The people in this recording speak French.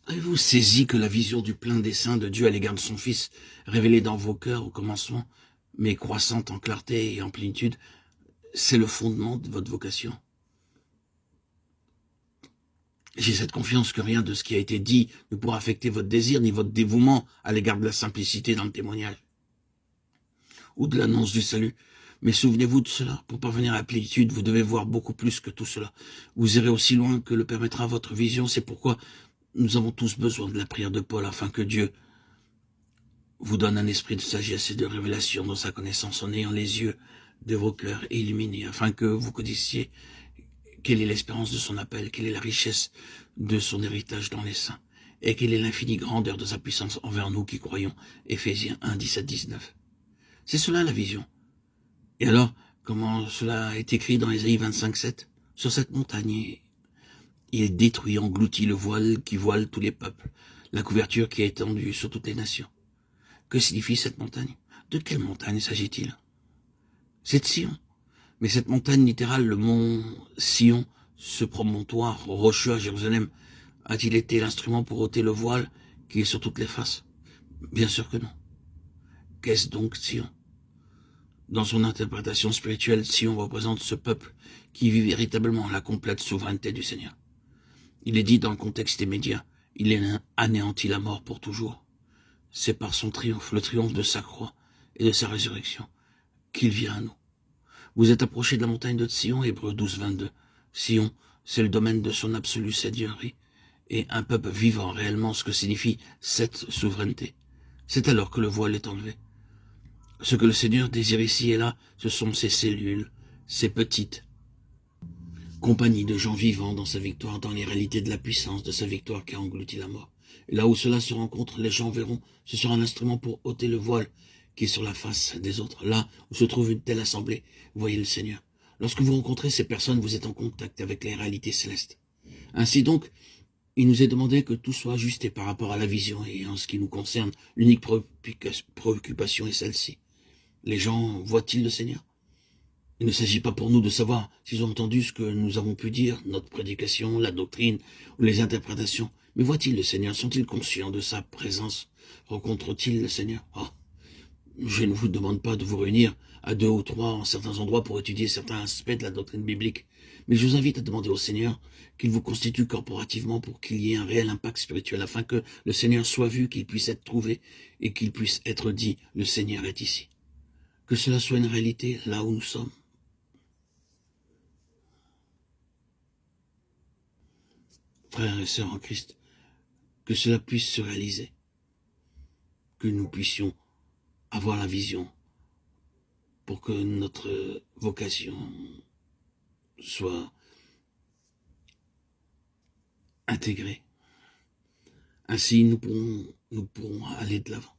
Avez-vous saisi que la vision du plein dessein de Dieu à l'égard de son Fils, révélée dans vos cœurs au commencement, mais croissante en clarté et en plénitude, c'est le fondement de votre vocation? J'ai cette confiance que rien de ce qui a été dit ne pourra affecter votre désir ni votre dévouement à l'égard de la simplicité dans le témoignage ou de l'annonce du salut. Mais souvenez-vous de cela, pour parvenir à la plénitude, vous devez voir beaucoup plus que tout cela. Vous irez aussi loin que le permettra votre vision, c'est pourquoi nous avons tous besoin de la prière de Paul, afin que Dieu vous donne un esprit de sagesse et de révélation dans sa connaissance, en ayant les yeux de vos cœurs illuminés, afin que vous connaissiez quelle est l'espérance de son appel, quelle est la richesse de son héritage dans les saints, et quelle est l'infinie grandeur de sa puissance envers nous qui croyons. Éphésiens 1, 17-19. C'est cela la vision. Et alors, comment cela est écrit dans Ésaïe 25-7? Sur cette montagne, il détruit, engloutit le voile qui voile tous les peuples, la couverture qui est étendue sur toutes les nations. Que signifie cette montagne? De quelle montagne s'agit-il? C'est de Sion. Mais cette montagne littérale, le mont Sion, ce promontoire rocheux à Jérusalem, a-t-il été l'instrument pour ôter le voile qui est sur toutes les faces? Bien sûr que non. Qu'est-ce donc Sion? Dans son interprétation spirituelle, Sion représente ce peuple qui vit véritablement la complète souveraineté du Seigneur. Il est dit dans le contexte immédiat, il a anéanti la mort pour toujours. C'est par son triomphe, le triomphe de sa croix et de sa résurrection, qu'il vient à nous. Vous êtes approché de la montagne de Sion, Hébreux 12-22. Sion, c'est le domaine de son absolue seigneurie, et un peuple vivant réellement ce que signifie cette souveraineté. C'est alors que le voile est enlevé. Ce que le Seigneur désire ici et là, ce sont ces cellules, ces petites compagnies de gens vivants dans sa victoire, dans les réalités de la puissance de sa victoire qui a englouti la mort. Et là où cela se rencontre, les gens verront, ce sera un instrument pour ôter le voile qui est sur la face des autres. Là où se trouve une telle assemblée, voyez le Seigneur. Lorsque vous rencontrez ces personnes, vous êtes en contact avec les réalités célestes. Ainsi donc, il nous est demandé que tout soit ajusté par rapport à la vision, et en ce qui nous concerne, l'unique préoccupation est celle-ci. Les gens voient-ils le Seigneur? Il ne s'agit pas pour nous de savoir s'ils ont entendu ce que nous avons pu dire, notre prédication, la doctrine ou les interprétations. Mais voient-ils le Seigneur? Sont-ils conscients de sa présence? Rencontrent-ils le Seigneur? Je ne vous demande pas de vous réunir à 2 ou 3 en certains endroits pour étudier certains aspects de la doctrine biblique. Mais je vous invite à demander au Seigneur qu'il vous constitue corporativement pour qu'il y ait un réel impact spirituel, afin que le Seigneur soit vu, qu'il puisse être trouvé et qu'il puisse être dit, le Seigneur est ici. Que cela soit une réalité là où nous sommes. Frères et sœurs en Christ, que cela puisse se réaliser, que nous puissions avoir la vision pour que notre vocation soit intégrée. Ainsi, nous pourrons aller de l'avant.